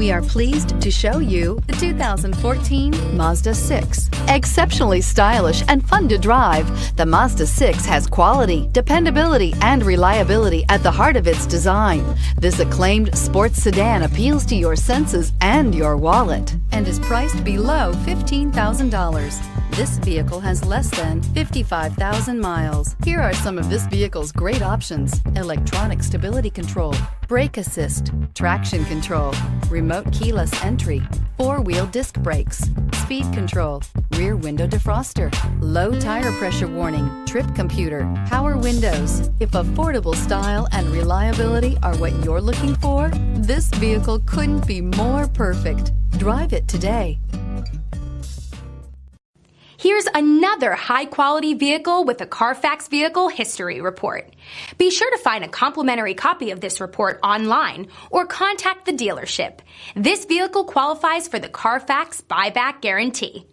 We are pleased to show you the 2014 Mazda 6. Exceptionally stylish and fun to drive, the Mazda 6 has quality, dependability, and reliability at the heart of its design. This acclaimed sports sedan appeals to your senses and your wallet and is priced below $15,000. This vehicle has less than 55,000 miles. Here are some of this vehicle's great options: electronic stability control, brake assist, traction control, remote keyless entry, four-wheel disc brakes, speed control, rear window defroster, low tire pressure warning, trip computer, power windows. If affordable style and reliability are what you're looking for, this vehicle couldn't be more perfect. Drive it today. Here's another high-quality vehicle with a Carfax Vehicle History Report. Be sure to find a complimentary copy of this report online or contact the dealership. This vehicle qualifies for the Carfax Buyback Guarantee.